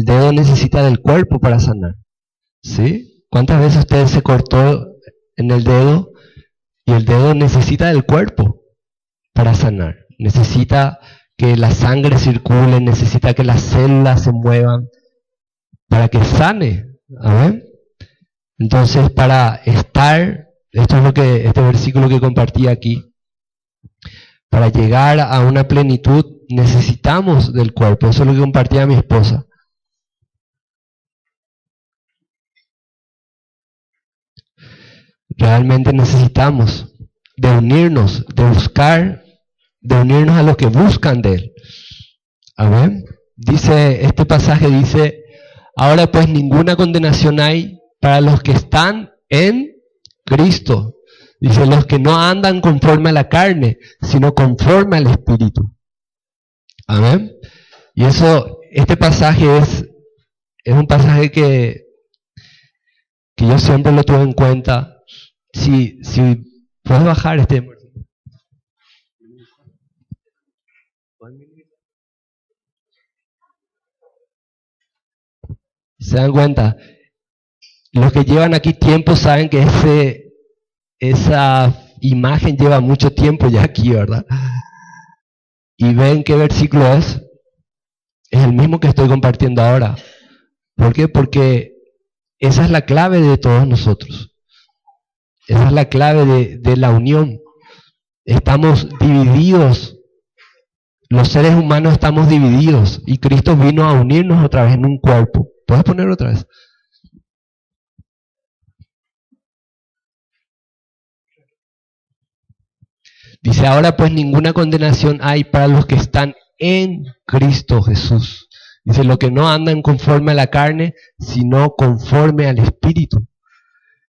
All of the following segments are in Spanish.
el dedo necesita del cuerpo para sanar. ¿Sí? ¿Cuántas veces usted se cortó en el dedo y el dedo necesita del cuerpo para sanar? Necesita que la sangre circule, necesita que las células se muevan para que sane. ¿Amén? Entonces, para estar, esto es lo que este versículo que compartí aquí, para llegar a una plenitud necesitamos del cuerpo. Eso es lo que compartía mi esposa. Realmente necesitamos de unirnos, de buscar, de unirnos a los que buscan de Él. Amén. Dice, este pasaje dice, ahora pues ninguna condenación hay para los que están en Cristo. Dice, los que no andan conforme a la carne, sino conforme al Espíritu. Amén. Y eso, este pasaje es un pasaje que yo siempre lo tuve en cuenta. Si puedes bajar este... ¿Se dan cuenta? Los que llevan aquí tiempo saben que esa imagen lleva mucho tiempo ya aquí, ¿verdad? Y ven qué versículo es. Es el mismo que estoy compartiendo ahora. ¿Por qué? Porque esa es la clave de todos nosotros. Esa es la clave de la unión. Estamos divididos. Los seres humanos estamos divididos. Y Cristo vino a unirnos otra vez en un cuerpo. ¿Puedes ponerlo otra vez? Dice, ahora pues ninguna condenación hay para los que están en Cristo Jesús. Dice, lo que no andan conforme a la carne, sino conforme al Espíritu.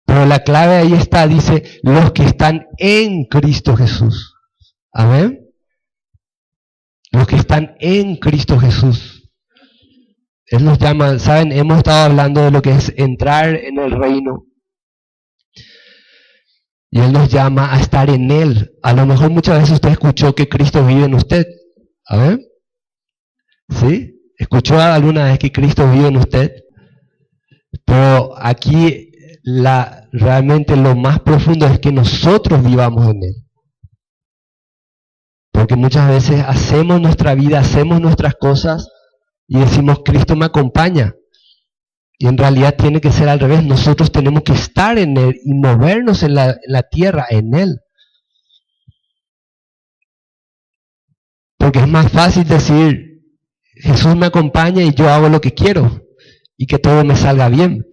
Pero la clave ahí está, dice, los que están en Cristo Jesús. Amén. Los que están en Cristo Jesús. Él nos llama, ¿saben? Hemos estado hablando de lo que es entrar en el reino. Y Él nos llama a estar en Él. A lo mejor muchas veces usted escuchó que Cristo vive en usted. ¿Amén? ¿Sí? ¿Escuchó alguna vez que Cristo vive en usted? Pero aquí realmente lo más profundo es que nosotros vivamos en Él. Porque muchas veces hacemos nuestra vida, hacemos nuestras cosas y decimos, Cristo me acompaña. Y en realidad tiene que ser al revés. Nosotros tenemos que estar en Él y movernos en la tierra, en Él. Porque es más fácil decir, Jesús me acompaña y yo hago lo que quiero. Y que todo me salga bien.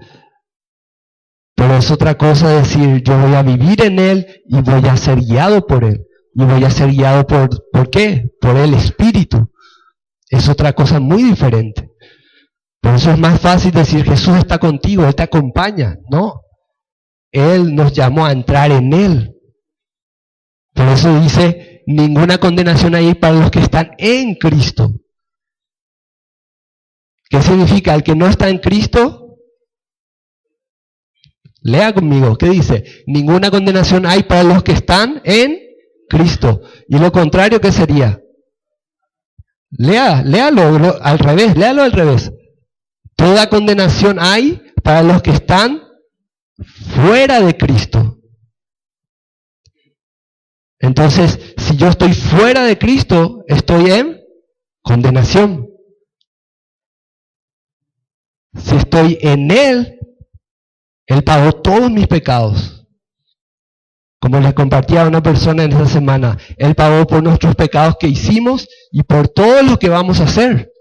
Pero es otra cosa decir, yo voy a vivir en Él y voy a ser guiado por Él. Y voy a ser guiado ¿por qué? Por el Espíritu. Es otra cosa muy diferente. Por eso es más fácil decir, Jesús está contigo, Él te acompaña. No. Él nos llamó a entrar en Él. Por eso dice, ninguna condenación hay para los que están en Cristo. ¿Qué significa? El que no está en Cristo, lea conmigo, ¿qué dice? Ninguna condenación hay para los que están en Cristo. Y lo contrario, ¿qué sería? Léalo al revés. Toda condenación hay para los que están fuera de Cristo. Entonces, si yo estoy fuera de Cristo, estoy en condenación. Si estoy en Él, Él pagó todos mis pecados. Como les compartía a una persona en esta semana, Él pagó por nuestros pecados que hicimos y por todo lo que vamos a hacer.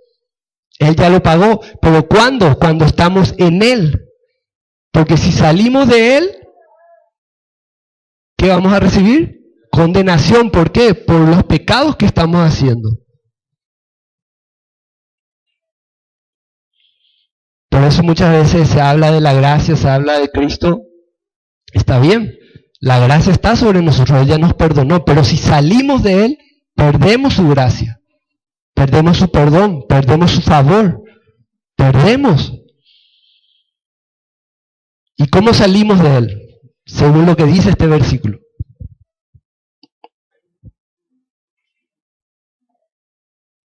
Él ya lo pagó. ¿Pero cuándo? Cuando estamos en Él. Porque si salimos de Él, ¿qué vamos a recibir? Condenación. ¿Por qué? Por los pecados que estamos haciendo. Por eso muchas veces se habla de la gracia, se habla de Cristo. Está bien. La gracia está sobre nosotros. Él ya nos perdonó. Pero si salimos de Él, perdemos su gracia. Perdemos su perdón. Perdemos su favor. Perdemos. ¿Y cómo salimos de Él? Según lo que dice este versículo.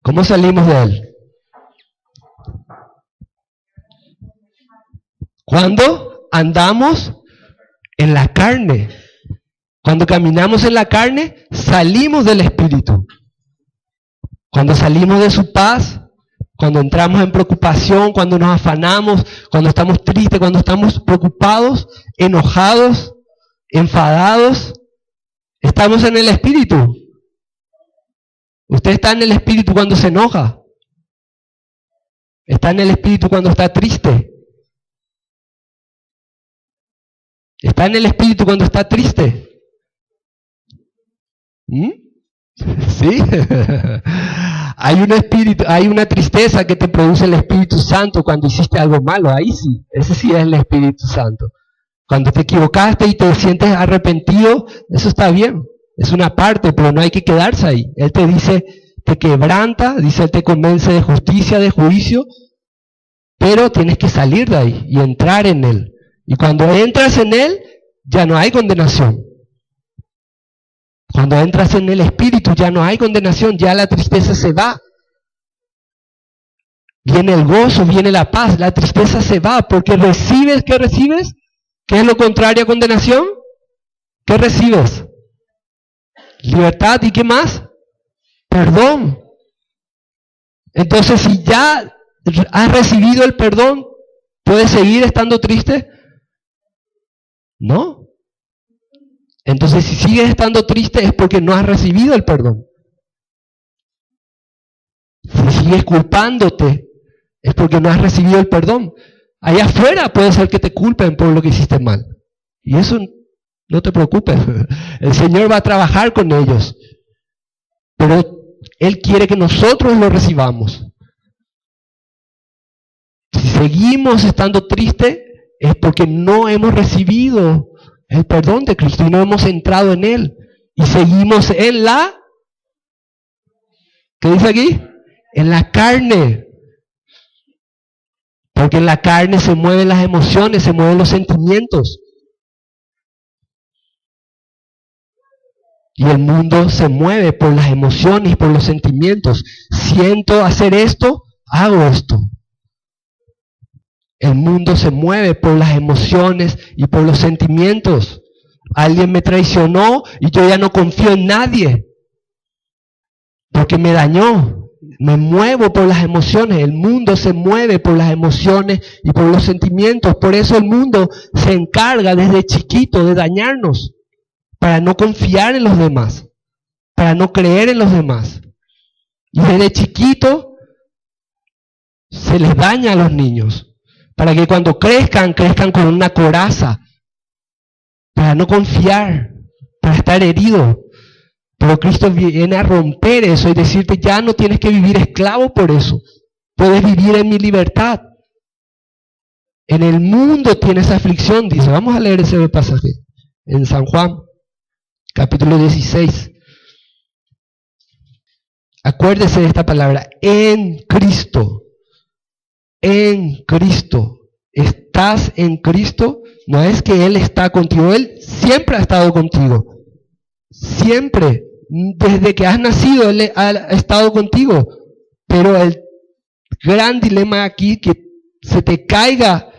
¿Cómo salimos de Él? Cuando andamos en la carne. Cuando caminamos en la carne, salimos del Espíritu. Cuando salimos de su paz, cuando entramos en preocupación, cuando nos afanamos, cuando estamos tristes, cuando estamos preocupados, enojados, enfadados, estamos en el Espíritu. Usted está en el Espíritu cuando se enoja. Está en el Espíritu cuando está triste. Está en el Espíritu cuando está triste. ¿Sí? Hay una tristeza que te produce el Espíritu Santo cuando hiciste algo malo. Ahí sí, ese sí es el Espíritu Santo. Cuando te equivocaste y te sientes arrepentido, eso está bien. Es una parte, pero no hay que quedarse ahí. Él te dice, te quebranta, dice, Él te convence de justicia, de juicio, pero tienes que salir de ahí y entrar en Él. Y cuando entras en Él, ya no hay condenación. Cuando entras en el Espíritu, ya no hay condenación, ya la tristeza se va. Viene el gozo, viene la paz, la tristeza se va, porque recibes, ¿qué recibes? ¿Qué es lo contrario a condenación? ¿Qué recibes? Libertad, ¿y qué más? Perdón. Entonces, si ya has recibido el perdón, ¿puedes seguir estando triste? No. Entonces, si sigues estando triste es porque no has recibido el perdón. Si sigues culpándote es porque no has recibido el perdón. Allá afuera puede ser que te culpen por lo que hiciste mal. Y eso no te preocupes. El Señor va a trabajar con ellos. Pero Él quiere que nosotros lo recibamos. Si seguimos estando tristes es porque no hemos recibido el perdón de Cristo y no hemos entrado en Él. Y seguimos en la... ¿Qué dice aquí? En la carne. Porque en la carne se mueven las emociones, se mueven los sentimientos. Y el mundo se mueve por las emociones y por los sentimientos. Siento hacer esto, hago esto. El mundo se mueve por las emociones y por los sentimientos. Alguien me traicionó y yo ya no confío en nadie. Porque me dañó. Me muevo por las emociones. El mundo se mueve por las emociones y por los sentimientos. Por eso el mundo se encarga desde chiquito de dañarnos. Para no confiar en los demás. Para no creer en los demás. Y desde chiquito se les daña a los niños. Para que cuando crezcan con una coraza. Para no confiar. Para estar herido. Pero Cristo viene a romper eso y decirte, ya no tienes que vivir esclavo por eso. Puedes vivir en mi libertad. En el mundo tienes aflicción, dice. Vamos a leer ese pasaje. En San Juan, capítulo 16. Acuérdese de esta palabra. En Cristo. En Cristo. Estás en Cristo. No es que Él está contigo. Él siempre ha estado contigo. Siempre. Desde que has nacido, Él ha estado contigo. Pero el gran dilema aquí, que se te caiga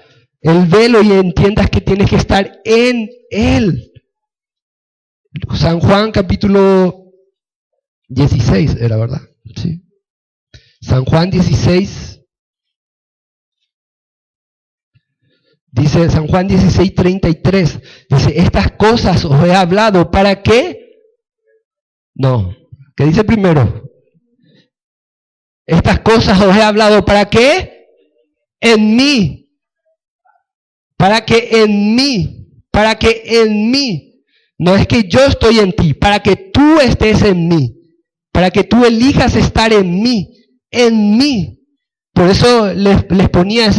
el velo y entiendas que tienes que estar en Él. San Juan capítulo 16, era verdad. ¿Sí? San Juan 16. Dice San Juan 16:33. Dice, estas cosas os he hablado, ¿para qué? No, ¿qué dice primero? Estas cosas os he hablado, ¿para qué? En mí. Para que en mí. Para que en mí. No es que yo estoy en ti, para que tú estés en mí. Para que tú elijas estar en mí. En mí. Por eso les ponía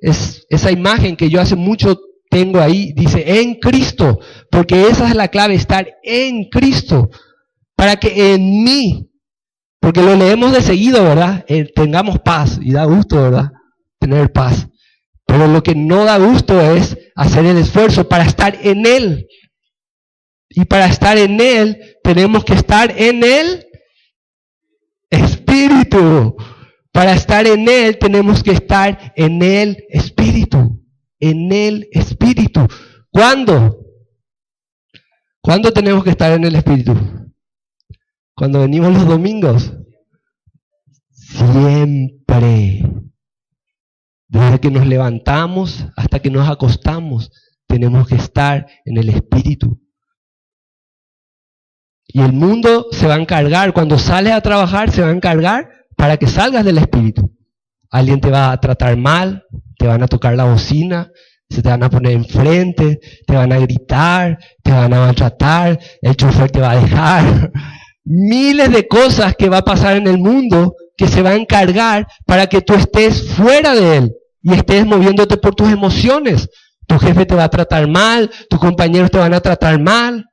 esa imagen que yo hace mucho tengo ahí. Dice, en Cristo. Porque esa es la clave, estar en Cristo. Para que en mí, porque lo leemos de seguido, ¿verdad? Tengamos paz, y da gusto, ¿verdad? Tener paz. Pero lo que no da gusto es hacer el esfuerzo para estar en Él. Y para estar en Él, tenemos que estar en el Espíritu. Para estar en Él, tenemos que estar en el Espíritu. en el Espíritu. ¿Cuándo? ¿Cuándo tenemos que estar en el Espíritu? ¿Cuando venimos los domingos? Siempre. Desde que nos levantamos hasta que nos acostamos, tenemos que estar en el Espíritu. Y el mundo se va a encargar, cuando sales a trabajar, se va a encargar para que salgas del Espíritu. Alguien te va a tratar mal, te van a tocar la bocina, se te van a poner enfrente, te van a gritar, te van a maltratar, el chofer te va a dejar. Miles de cosas que va a pasar en el mundo que se va a encargar para que tú estés fuera de él y estés moviéndote por tus emociones. Tu jefe te va a tratar mal, tus compañeros te van a tratar mal.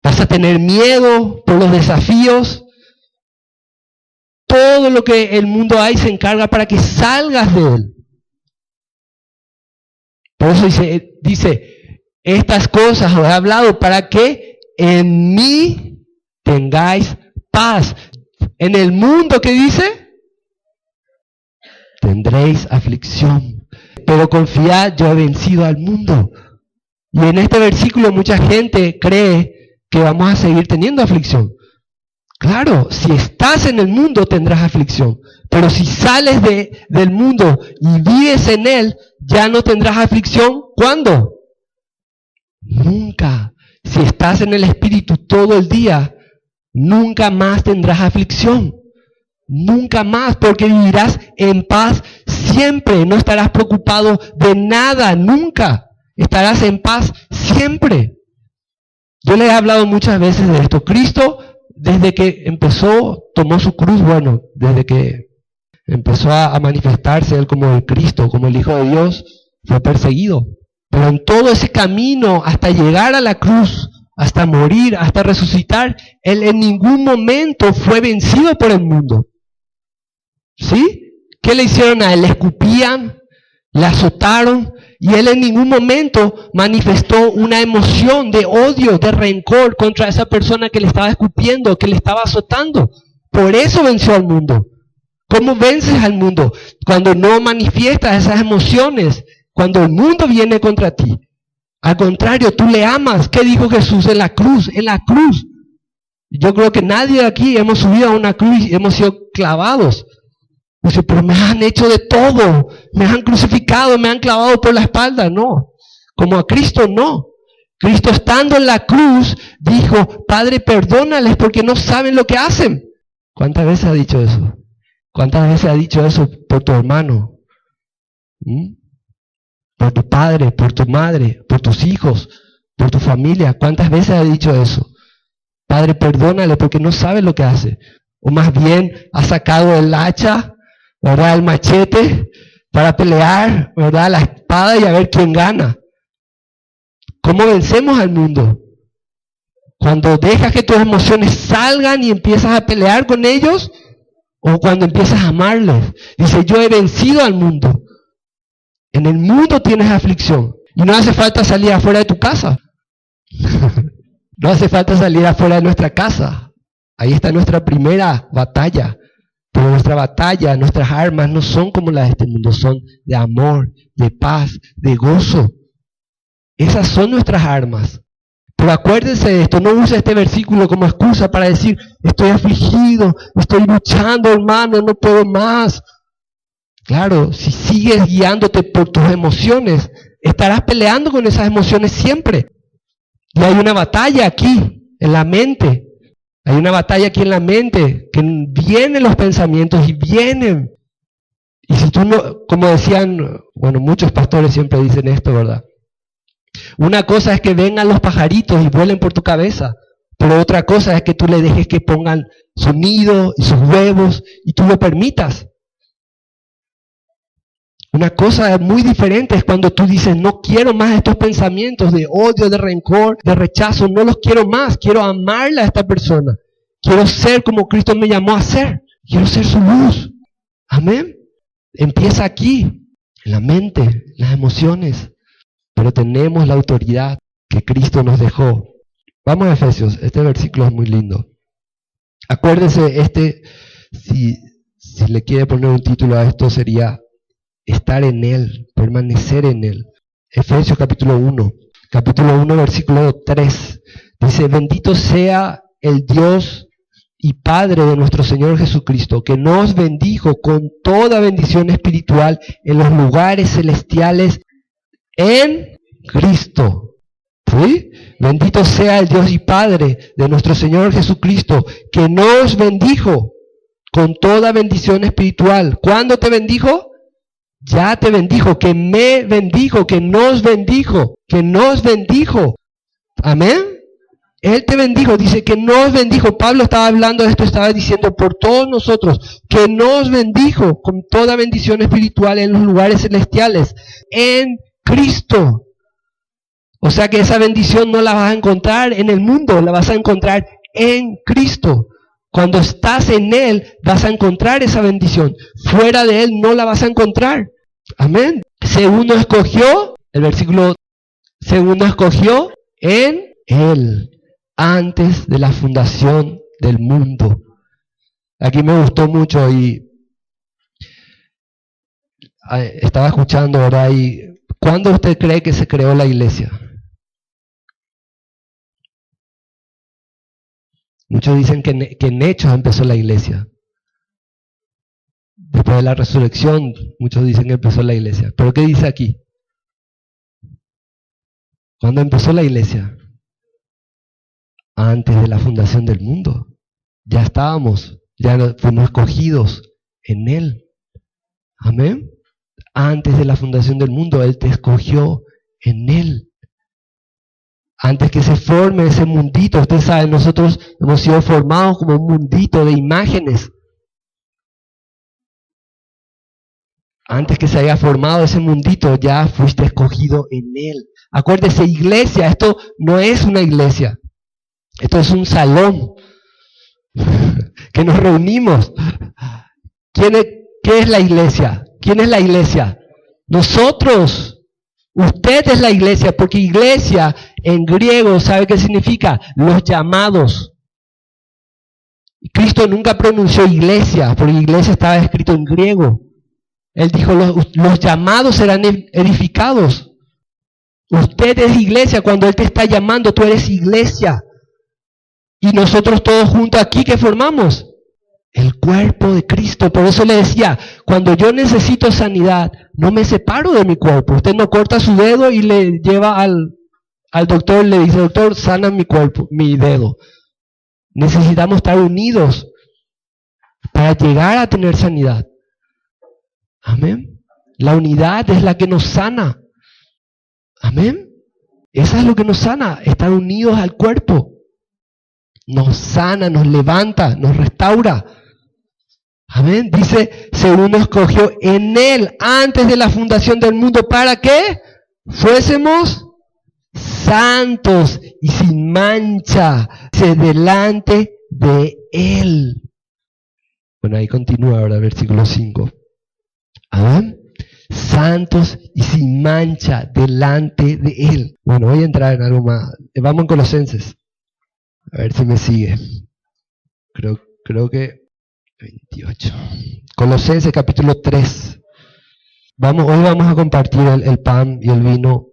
Vas a tener miedo por los desafíos. Todo lo que el mundo hay se encarga para que salgas de él. Por eso dice, estas cosas os he hablado para que en mí tengáis paz. En el mundo, ¿qué dice? Tendréis aflicción. Pero confiad, yo he vencido al mundo. Y en este versículo mucha gente cree que vamos a seguir teniendo aflicción. Claro, si estás en el mundo tendrás aflicción, pero si sales del mundo y vives en él, ya no tendrás aflicción. ¿Cuándo? Nunca. Si estás en el Espíritu todo el día, nunca más tendrás aflicción. Nunca más, porque vivirás en paz siempre. No estarás preocupado de nada, nunca. Estarás en paz siempre. Yo les he hablado muchas veces de esto. Cristo, desde que empezó, tomó su cruz, bueno, desde que empezó a manifestarse Él como el Cristo, como el Hijo de Dios, fue perseguido. Pero en todo ese camino, hasta llegar a la cruz, hasta morir, hasta resucitar, Él en ningún momento fue vencido por el mundo. ¿Sí? ¿Qué le hicieron a Él? Le escupían, le azotaron, y Él en ningún momento manifestó una emoción de odio, de rencor contra esa persona que le estaba escupiendo, que le estaba azotando. Por eso venció al mundo. ¿Cómo vences al mundo? Cuando no manifiestas esas emociones, cuando el mundo viene contra ti. Al contrario, tú le amas. ¿Qué dijo Jesús en la cruz? En la cruz. Yo creo que nadie de aquí hemos subido a una cruz y hemos sido clavados. Dice, pero me han hecho de todo, me han crucificado, me han clavado por la espalda. No, como a Cristo no. Cristo estando en la cruz dijo, Padre, perdónales porque no saben lo que hacen. ¿Cuántas veces ha dicho eso? ¿Cuántas veces ha dicho eso por tu hermano? Por tu padre, por tu madre, por tus hijos, por tu familia. ¿Cuántas veces ha dicho eso? Padre, perdónale porque no sabe lo que hace. O más bien ha sacado el hacha, ¿verdad? El machete para pelear, ¿verdad? La espada y a ver quién gana. ¿Cómo vencemos al mundo? Cuando dejas que tus emociones salgan y empiezas a pelear con ellos, o cuando empiezas a amarles. Dice, yo he vencido al mundo. En el mundo tienes aflicción. Y no hace falta salir afuera de tu casa. No hace falta salir afuera de nuestra casa. Ahí está nuestra primera batalla. Pero nuestra batalla, nuestras armas no son como las de este mundo, son de amor, de paz, de gozo. Esas son nuestras armas. Pero acuérdense de esto, no use este versículo como excusa para decir, estoy afligido, estoy luchando, hermano, no puedo más. Claro, si sigues guiándote por tus emociones, estarás peleando con esas emociones siempre. Y hay una batalla aquí, en la mente. Hay una batalla aquí en la mente, que vienen los pensamientos y vienen. Y si tú no, como decían, bueno, muchos pastores siempre dicen esto, ¿verdad? Una cosa es que vengan los pajaritos y vuelen por tu cabeza, pero otra cosa es que tú le dejes que pongan su nido y sus huevos y tú lo permitas. Una cosa muy diferente es cuando tú dices, no quiero más estos pensamientos de odio, de rencor, de rechazo, no los quiero más, quiero amarle a esta persona. Quiero ser como Cristo me llamó a ser, quiero ser su luz. Amén. Empieza aquí, en la mente, en las emociones, pero tenemos la autoridad que Cristo nos dejó. Vamos a Efesios, este versículo es muy lindo. Acuérdense, si le quiere poner un título a esto sería estar en Él, permanecer en Él. Efesios capítulo 1, versículo 3. Dice, bendito sea el Dios y Padre de nuestro Señor Jesucristo, que nos bendijo con toda bendición espiritual en los lugares celestiales en Cristo. ¿Sí? Bendito sea el Dios y Padre de nuestro Señor Jesucristo, que nos bendijo con toda bendición espiritual. ¿Cuándo te bendijo? Ya te bendijo, que me bendijo, que nos bendijo, Amén. Él te bendijo, dice que nos bendijo. Pablo estaba hablando de esto, estaba diciendo por todos nosotros, que nos bendijo con toda bendición espiritual en los lugares celestiales, en Cristo. O sea que esa bendición no la vas a encontrar en el mundo, la vas a encontrar en Cristo. Cuando estás en Él, vas a encontrar esa bendición. Fuera de Él no la vas a encontrar. Amén. Segundo escogió, el versículo segundo escogió en Él, antes de la fundación del mundo. Aquí me gustó mucho y estaba escuchando ahora y ¿cuándo usted cree que se creó la iglesia? Muchos dicen que en Hechos empezó la iglesia. Después de la resurrección, muchos dicen que empezó la iglesia. ¿Pero qué dice aquí? ¿Cuándo empezó la iglesia? Antes de la fundación del mundo. Ya estábamos, ya fuimos escogidos en Él. Amén. Antes de la fundación del mundo, Él te escogió en Él. Antes que se forme ese mundito, usted sabe, nosotros hemos sido formados como un mundito de imágenes. Antes que se haya formado ese mundito, ya fuiste escogido en Él. Acuérdese, iglesia, esto no es una iglesia. Esto es un salón que nos reunimos. ¿Qué es la iglesia? ¿Quién es la iglesia? Nosotros. Usted es la iglesia, porque iglesia en griego, ¿sabe qué significa? Los llamados. Cristo nunca pronunció iglesia, porque iglesia estaba escrito en griego. Él dijo, los llamados serán edificados. Usted es iglesia, cuando Él te está llamando, tú eres iglesia. Y nosotros todos juntos aquí, ¿qué formamos? El cuerpo de Cristo. Por eso le decía, cuando yo necesito sanidad, no me separo de mi cuerpo. Usted no corta su dedo y le lleva al doctor, le dice, doctor, sana mi cuerpo, mi dedo. Necesitamos estar unidos para llegar a tener sanidad. Amén. La unidad es la que nos sana. Amén. Esa es lo que nos sana, estar unidos al cuerpo. Nos sana, nos levanta, nos restaura. Amén. Dice, según nos escogió en Él antes de la fundación del mundo, ¿para qué? Fuésemos santos y sin mancha delante de Él. Bueno, ahí continúa ahora el versículo 5. Amén. Santos y sin mancha delante de Él. Bueno, voy a entrar en algo más. Vamos en Colosenses. A ver si me sigue. Creo que 28. Colosenses capítulo 3. Hoy vamos a compartir el pan y el vino.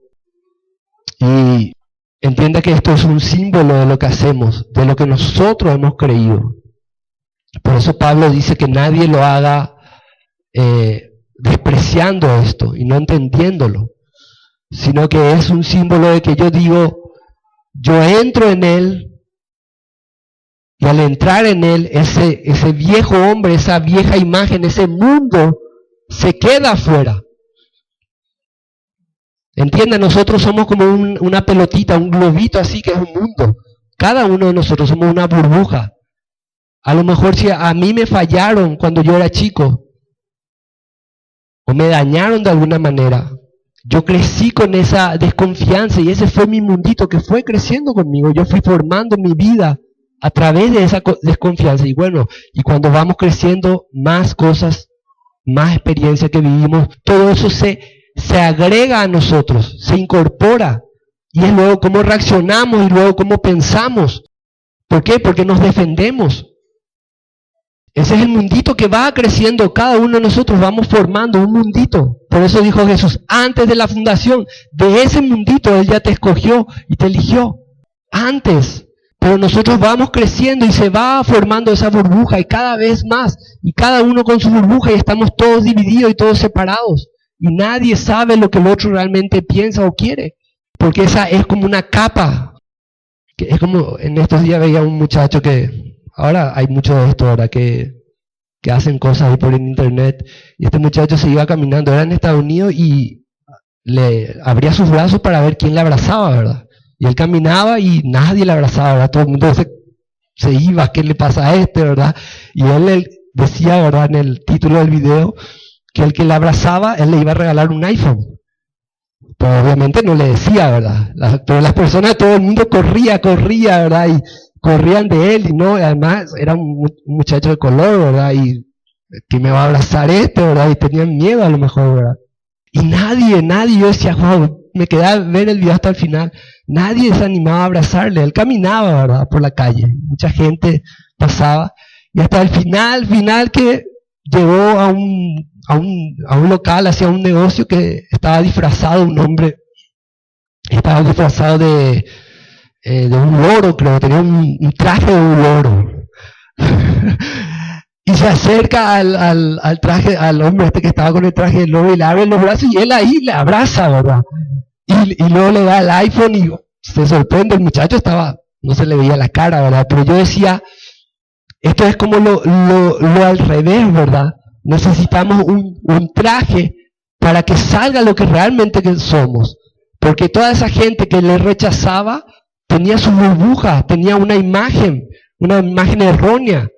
Y entienda que esto es un símbolo de lo que hacemos, de lo que nosotros hemos creído. Por eso Pablo dice que nadie lo haga despreciando esto y no entendiéndolo, sino que es un símbolo de que yo digo, yo entro en Él, y al entrar en Él, ese viejo hombre, esa vieja imagen, ese mundo, se queda afuera. Entienda, nosotros somos como una pelotita, un globito así que es un mundo. Cada uno de nosotros somos una burbuja. A lo mejor si a mí me fallaron cuando yo era chico, o me dañaron de alguna manera, yo crecí con esa desconfianza y ese fue mi mundito que fue creciendo conmigo. Yo fui formando mi vida a través de esa desconfianza. Y bueno, y cuando vamos creciendo, más cosas, más experiencia que vivimos, todo eso se agrega a nosotros, se incorpora. Y es luego cómo reaccionamos y luego cómo pensamos. ¿Por qué? Porque nos defendemos. Ese es el mundito que va creciendo, cada uno de nosotros vamos formando un mundito Por eso dijo Jesús, antes de la fundación de ese mundito, Él ya te escogió y te eligió. Antes. Pero nosotros vamos creciendo y se va formando esa burbuja y cada vez más. Y cada uno con su burbuja y estamos todos divididos y todos separados. Y nadie sabe lo que el otro realmente piensa o quiere. Porque esa es como una capa. Que es como, en estos días veía un muchacho que, ahora hay mucho de esto, ahora que hacen cosas ahí por el internet. Y este muchacho se iba caminando, era en Estados Unidos y le abría sus brazos para ver quién le abrazaba, ¿verdad? Y él caminaba y nadie le abrazaba, ¿verdad? Todo el mundo se iba, ¿qué le pasa a este, verdad? Y él decía, ¿verdad? En el título del video, que el que le abrazaba, él le iba a regalar un iPhone. Pero obviamente no le decía, ¿verdad? Pero las personas, todo el mundo corría, ¿verdad? Y corrían de él, y no, además era un muchacho de color, ¿verdad? Y que me va a abrazar este, ¿verdad? Y tenían miedo a lo mejor, ¿verdad? Y nadie, yo decía, wow, me quedé a ver el video hasta el final. Nadie se animaba a abrazarle, él caminaba, ¿verdad? Por la calle, mucha gente pasaba, y hasta el final que llegó a un local, hacia un negocio que estaba disfrazado, un hombre, estaba disfrazado de un loro, creo, tenía un traje de un loro. Y se acerca al traje, al hombre este que estaba con el traje del loro y le abre los brazos y él ahí le abraza, ¿verdad? Y luego le da el iPhone y se sorprende, el muchacho no se le veía la cara, ¿verdad? Pero yo decía, esto es como lo al revés, ¿verdad? Necesitamos un traje para que salga lo que realmente somos. Porque toda esa gente que le rechazaba tenía su burbuja, tenía una imagen errónea.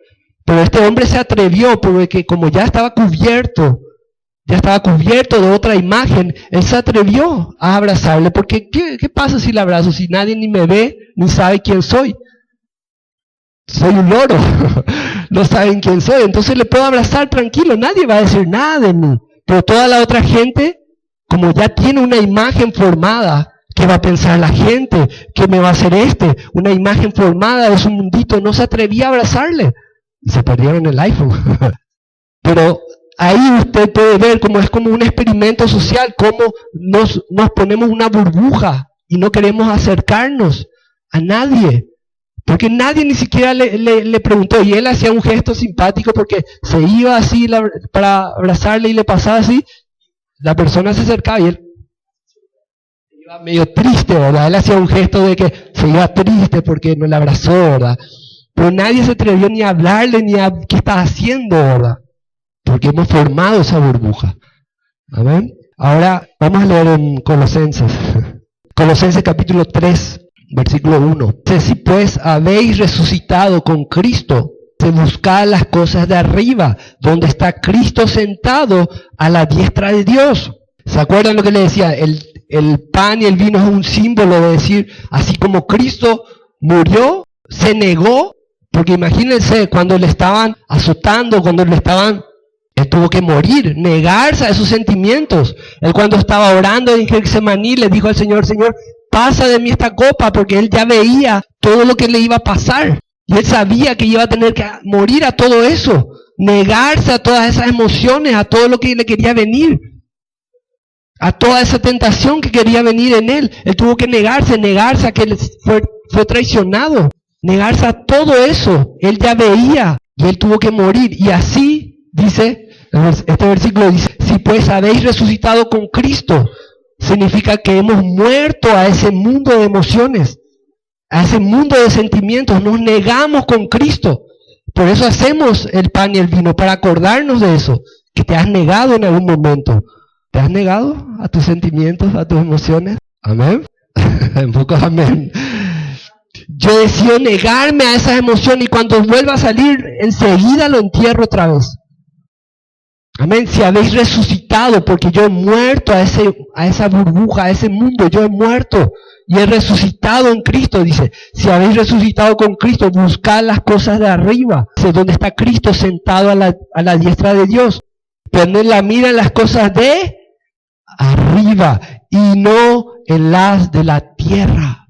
Pero este hombre se atrevió porque como ya estaba cubierto de otra imagen, él se atrevió a abrazarle, porque ¿qué pasa si le abrazo? Si nadie ni me ve, ni sabe quién soy. Soy un loro, no saben quién soy, entonces le puedo abrazar tranquilo, nadie va a decir nada de mí. Pero toda la otra gente, como ya tiene una imagen formada, ¿qué va a pensar la gente? ¿Qué me va a hacer este? Una imagen formada de su mundito, no se atrevía a abrazarle. Y se perdieron el iPhone. Pero ahí usted puede ver cómo es como un experimento social, cómo nos ponemos una burbuja y no queremos acercarnos a nadie. Porque nadie ni siquiera le preguntó, y él hacía un gesto simpático porque se iba así para abrazarle y le pasaba así, la persona se acercaba y él iba medio triste, ¿verdad? Él hacía un gesto de que se iba triste porque no le abrazó, ¿verdad? Pero nadie se atrevió ni a hablarle ni a qué está haciendo, ¿verdad? Porque hemos formado esa burbuja. ¿Amén? Ahora vamos a leer en Colosenses. Colosenses capítulo 3, versículo 1. Dice, si pues habéis resucitado con Cristo, buscad las cosas de arriba, donde está Cristo sentado a la diestra de Dios. ¿Se acuerdan lo que le decía? El pan y el vino es un símbolo de decir, así como Cristo murió, se negó, porque imagínense cuando le estaban azotando, él tuvo que morir, negarse a esos sentimientos. Él cuando estaba orando en Getsemaní le dijo al Señor, Señor, pasa de mí esta copa, porque él ya veía todo lo que le iba a pasar. Y él sabía que iba a tener que morir a todo eso, negarse a todas esas emociones, a todo lo que le quería venir, a toda esa tentación que quería venir en él. Él tuvo que negarse a que él fue traicionado, negarse a todo eso. Él ya veía y él tuvo que morir. Y así dice, este versículo dice, si pues habéis resucitado con Cristo, significa que hemos muerto a ese mundo de emociones, a ese mundo de sentimientos, nos negamos con Cristo. Por eso hacemos el pan y el vino, para acordarnos de eso, que te has negado en algún momento. ¿Te has negado a tus sentimientos, a tus emociones? ¿Amén? En pocos amén. Yo decido negarme a esas emociones y cuando vuelva a salir, enseguida lo entierro otra vez. Amén. Si habéis resucitado, porque yo he muerto a esa burbuja, a ese mundo, yo he muerto y he resucitado en Cristo, dice. Si habéis resucitado con Cristo, buscad las cosas de arriba, donde está Cristo sentado a la diestra de Dios. Poned la mira en las cosas de arriba y no en las de la tierra.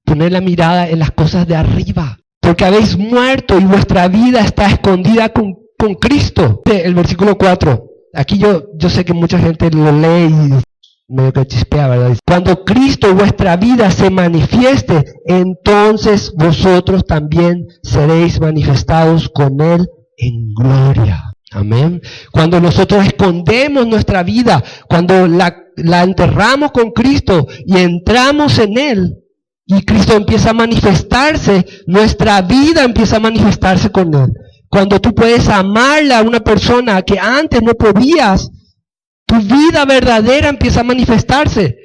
Poned la mirada en las cosas de arriba, porque habéis muerto y vuestra vida está escondida con Cristo. El versículo 4. aquí yo sé que mucha gente lo lee y medio que chispea, ¿verdad? Cuando Cristo vuestra vida se manifieste, entonces vosotros también seréis manifestados con Él en gloria. Amén. Cuando nosotros escondemos nuestra vida, cuando la enterramos con Cristo y entramos en Él, y Cristo empieza a manifestarse, nuestra vida empieza a manifestarse con Él. Cuando tú puedes amarle a una persona que antes no podías, tu vida verdadera empieza a manifestarse.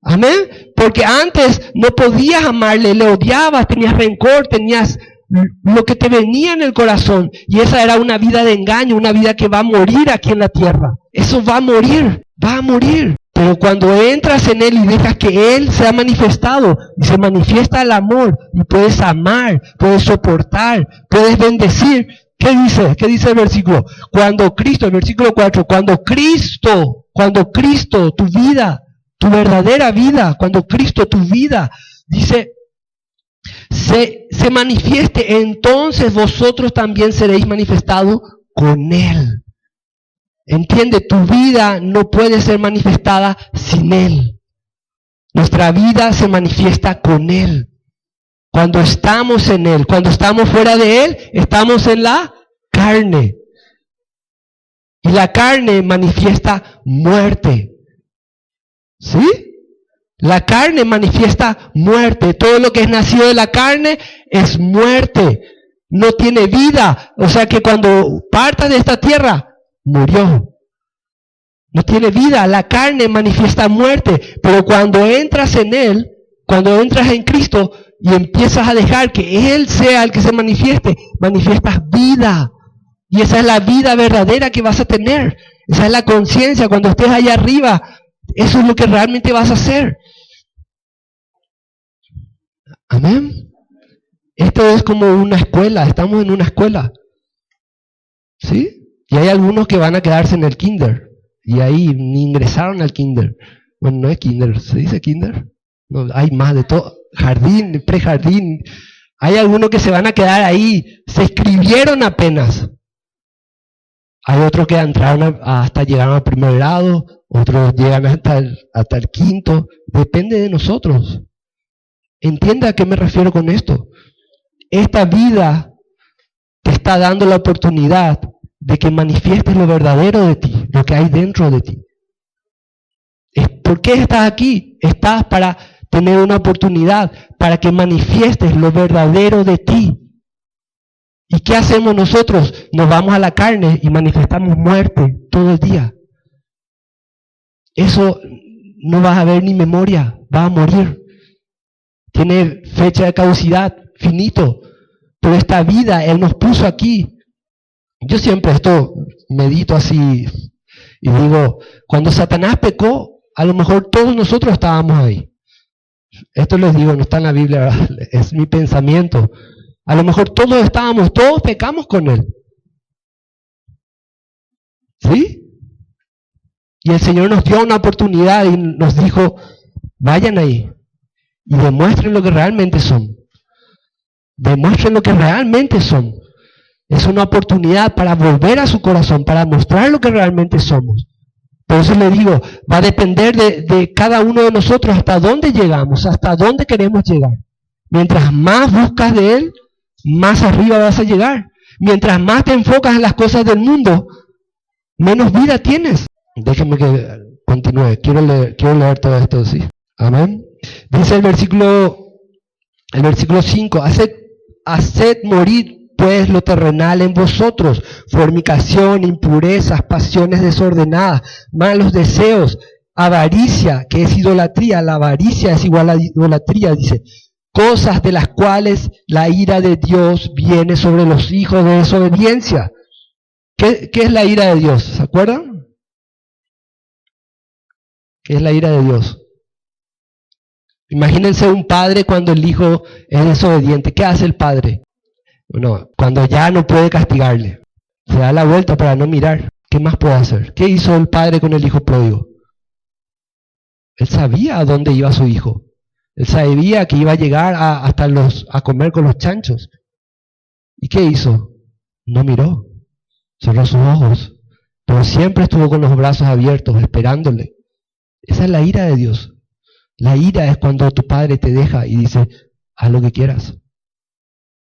Amén. Porque antes no podías amarle, le odiabas, tenías rencor, tenías lo que te venía en el corazón. Y esa era una vida de engaño, una vida que va a morir aquí en la tierra. Eso va a morir, va a morir. Pero cuando entras en Él y dejas que Él sea manifestado, y se manifiesta el amor, y puedes amar, puedes soportar, puedes bendecir. ¿Qué dice? ¿Qué dice el versículo? Cuando Cristo, el versículo 4, cuando Cristo, tu vida, tu verdadera vida, cuando Cristo, tu vida, dice, se manifieste, entonces vosotros también seréis manifestados con Él. Entiende, tu vida no puede ser manifestada sin Él. Nuestra vida se manifiesta con Él. Cuando estamos en Él, cuando estamos fuera de Él, estamos en la carne. Y la carne manifiesta muerte. ¿Sí? La carne manifiesta muerte. Todo lo que es nacido de la carne es muerte. No tiene vida. O sea que cuando partas de esta tierra, murió. No tiene vida. La carne manifiesta muerte. Pero cuando entras en Él, cuando entras en Cristo y empiezas a dejar que Él sea el que se manifieste, manifiestas vida. Y esa es la vida verdadera que vas a tener. Esa es la conciencia. Cuando estés allá arriba, eso es lo que realmente vas a hacer. Amén. Esto es como una escuela. Estamos en una escuela. ¿Sí? Y hay algunos que van a quedarse en el kinder. Y ahí ni ingresaron al kinder. Bueno, no es kinder. ¿Se dice kinder? No, hay más de todo. Jardín, prejardín. Hay algunos que se van a quedar ahí. Se inscribieron apenas. Hay otros que entraron hasta llegaron al primer grado. Otros llegan hasta el quinto. Depende de nosotros. Entienda a qué me refiero con esto. Esta vida te está dando la oportunidad de que manifiestes lo verdadero de ti, lo que hay dentro de ti. ¿Por qué estás aquí? Estás para tener una oportunidad, para que manifiestes lo verdadero de ti. ¿Y qué hacemos nosotros? Nos vamos a la carne y manifestamos muerte todo el día. Eso no vas a ver ni memoria, vas a morir. Tiene fecha de caducidad, finito. Pero esta vida, Él nos puso aquí. Yo siempre esto medito así y digo, cuando Satanás pecó, a lo mejor todos nosotros estábamos ahí. Esto les digo, no está en la Biblia, ¿verdad? Es mi pensamiento. A lo mejor todos pecamos con Él. ¿Sí? Y el Señor nos dio una oportunidad y nos dijo, vayan ahí y demuestren lo que realmente son. Demuestren lo que realmente son. Es una oportunidad para volver a su corazón, para mostrar lo que realmente somos. Por eso le digo, va a depender de cada uno de nosotros hasta dónde llegamos, hasta dónde queremos llegar. Mientras más buscas de Él, más arriba vas a llegar. Mientras más te enfocas en las cosas del mundo, menos vida tienes. Déjenme que continúe. Quiero leer todo esto, ¿sí? Amén. Dice el versículo 5, haced morir pues lo terrenal en vosotros, fornicación, impurezas, pasiones desordenadas, malos deseos, avaricia, que es idolatría. La avaricia es igual a idolatría, dice. Cosas de las cuales la ira de Dios viene sobre los hijos de desobediencia. ¿Qué es la ira de Dios? ¿Se acuerdan? ¿Qué es la ira de Dios? Imagínense un padre cuando el hijo es desobediente. ¿Qué hace el padre? Bueno, cuando ya no puede castigarle, se da la vuelta para no mirar. ¿Qué más puede hacer? ¿Qué hizo el padre con el hijo pródigo? Él sabía a dónde iba su hijo. Él sabía que iba a llegar a comer con los chanchos. ¿Y qué hizo? No miró. Cerró sus ojos. pero siempre estuvo con los brazos abiertos, esperándole. Esa es la ira de Dios. La ira es cuando tu padre te deja y dice, haz lo que quieras.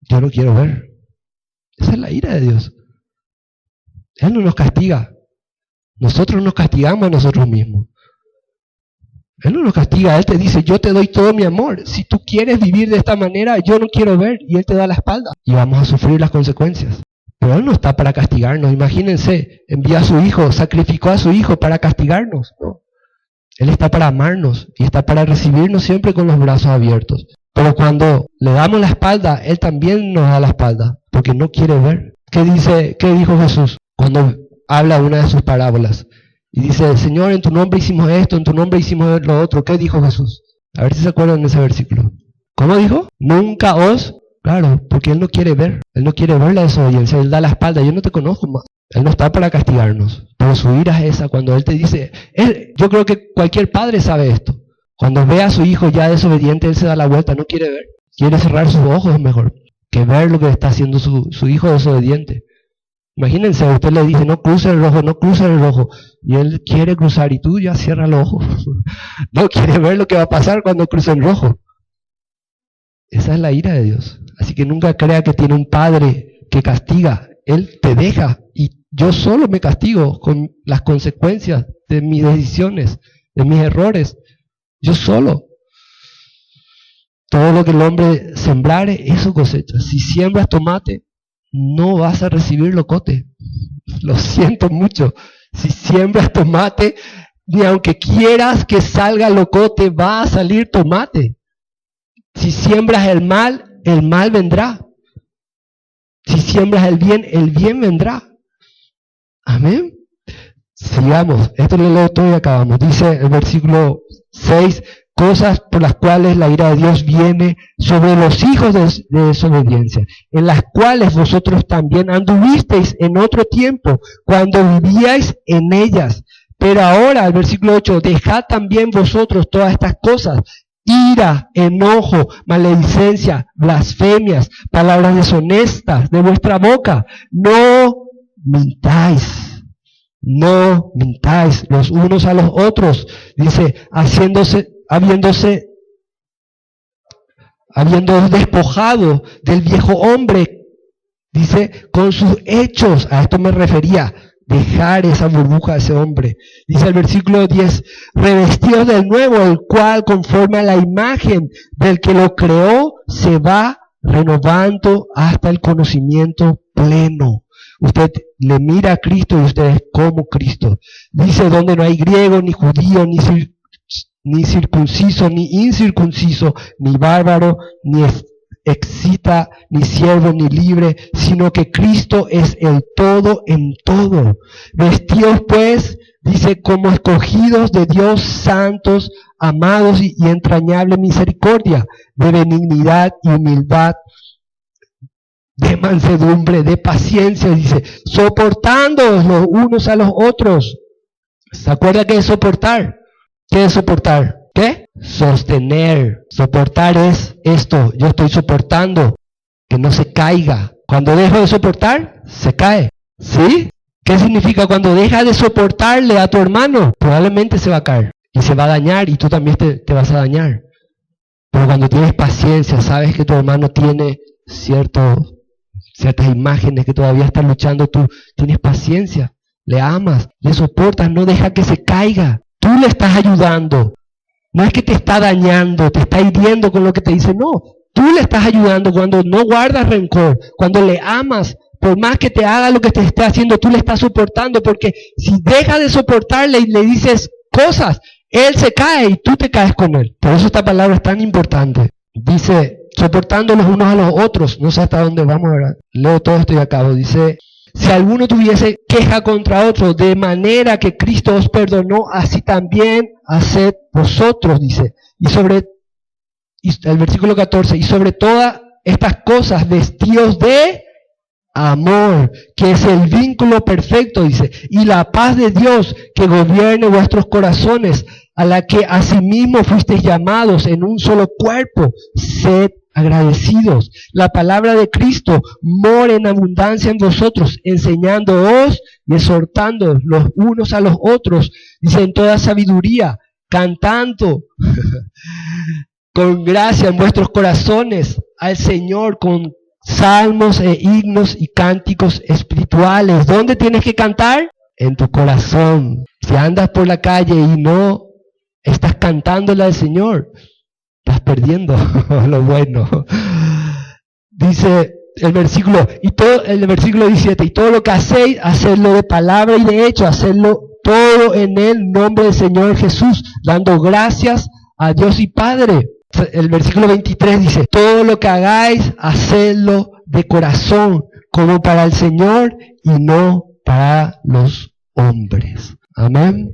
Yo no quiero ver. Esa es la ira de Dios. Él no nos castiga. Nosotros nos castigamos a nosotros mismos. Él no nos castiga, Él te dice, yo te doy todo mi amor. Si tú quieres vivir de esta manera, yo no quiero ver. Y Él te da la espalda. Y vamos a sufrir las consecuencias. Pero Él no está para castigarnos. Imagínense, envía a su Hijo, sacrificó a su Hijo para castigarnos. No. Él está para amarnos y está para recibirnos siempre con los brazos abiertos. Pero cuando le damos la espalda, Él también nos da la espalda, porque no quiere ver. ¿Qué dijo Jesús cuando habla una de sus parábolas? Y dice, Señor, en tu nombre hicimos esto, en tu nombre hicimos lo otro. ¿Qué dijo Jesús? A ver si se acuerdan de ese versículo. ¿Cómo dijo? Nunca os... Claro, porque Él no quiere ver. Él no quiere ver la desobediencia. Él da la espalda. Yo no te conozco más. Él no está para castigarnos. Pero su ira es esa cuando Él te dice... yo creo que cualquier padre sabe esto. Cuando ve a su hijo ya desobediente, Él se da la vuelta. No quiere ver. Quiere cerrar sus ojos mejor que ver lo que está haciendo su hijo desobediente. Imagínense, usted le dice, no cruce el rojo, no cruce el rojo. Y él quiere cruzar y tú ya cierras los ojos. No quiere ver lo que va a pasar cuando cruce el rojo. Esa es la ira de Dios. Así que nunca crea que tiene un padre que castiga. Él te deja y yo solo me castigo con las consecuencias de mis decisiones, de mis errores. Yo solo. Todo lo que el hombre sembrare, eso cosecha. Si siembras tomate, no vas a recibir locote. Lo siento mucho. Si siembras tomate, ni aunque quieras que salga locote, va a salir tomate. Si siembras el mal vendrá. Si siembras el bien vendrá. Amén. Sigamos. Esto lo leo todo y acabamos. Dice el versículo 6, cosas por las cuales la ira de Dios viene sobre los hijos de desobediencia, en las cuales vosotros también anduvisteis en otro tiempo, cuando vivíais en ellas. Pero ahora, el versículo 8, dejad también vosotros todas estas cosas, ira, enojo, maledicencia, blasfemias, palabras deshonestas de vuestra boca. No mintáis. No mintáis los unos a los otros, dice, habiendo despojado del viejo hombre, dice, con sus hechos, a esto me refería, dejar esa burbuja a ese hombre. Dice el versículo 10, revestidos del nuevo, el cual conforme a la imagen del que lo creó, se va renovando hasta el conocimiento pleno. Usted le mira a Cristo y usted es como Cristo. Dice, donde no hay griego, ni judío, ni circunciso, ni incircunciso, ni bárbaro, ni excita, ni siervo, ni libre, sino que Cristo es el todo en todo. Vestidos pues, dice, como escogidos de Dios, santos, amados y entrañable misericordia, de benignidad y humildad, de mansedumbre, de paciencia, dice, soportándoos los unos a los otros. ¿Se acuerda qué es soportar? ¿Qué es soportar? ¿Qué? Sostener. Soportar es esto, yo estoy soportando, que no se caiga. Cuando dejo de soportar, se cae. ¿Sí? ¿Qué significa cuando dejas de soportarle a tu hermano? Probablemente se va a caer y se va a dañar y tú también te vas a dañar. Pero cuando tienes paciencia, sabes que tu hermano tiene ciertas imágenes que todavía están luchando, tú tienes paciencia, le amas, le soportas, no deja que se caiga. Tú le estás ayudando. No es que te está dañando, te está hiriendo con lo que te dice, no. Tú le estás ayudando cuando no guardas rencor, cuando le amas, por más que te haga lo que te esté haciendo, tú le estás soportando, porque si dejas de soportarle y le dices cosas, él se cae y tú te caes con él. Por eso esta palabra es tan importante. Dice, soportando los unos a los otros. No sé hasta dónde vamos, ¿verdad? Leo todo esto y acabo. Dice, si alguno tuviese queja contra otro, de manera que Cristo os perdonó, así también haced vosotros, dice. Y el versículo 14, y sobre todas estas cosas vestidos de amor, que es el vínculo perfecto, dice, y la paz de Dios que gobierne vuestros corazones, a la que asimismo fuisteis llamados en un solo cuerpo, sed agradecidos. La palabra de Cristo mora en abundancia en vosotros, enseñándoos y exhortándoos los unos a los otros, dice, en toda sabiduría, cantando con gracia en vuestros corazones al Señor con salmos e himnos y cánticos espirituales. ¿Dónde tienes que cantar? En tu corazón. Si andas por la calle y no estás cantándole al Señor, estás perdiendo lo bueno. Dice el versículo 17, y todo lo que hacéis, hacedlo de palabra y de hecho, hacedlo todo en el nombre del Señor Jesús, dando gracias a Dios y Padre. El versículo 23 dice, todo lo que hagáis, hacedlo de corazón, como para el Señor y no para los hombres. Amén.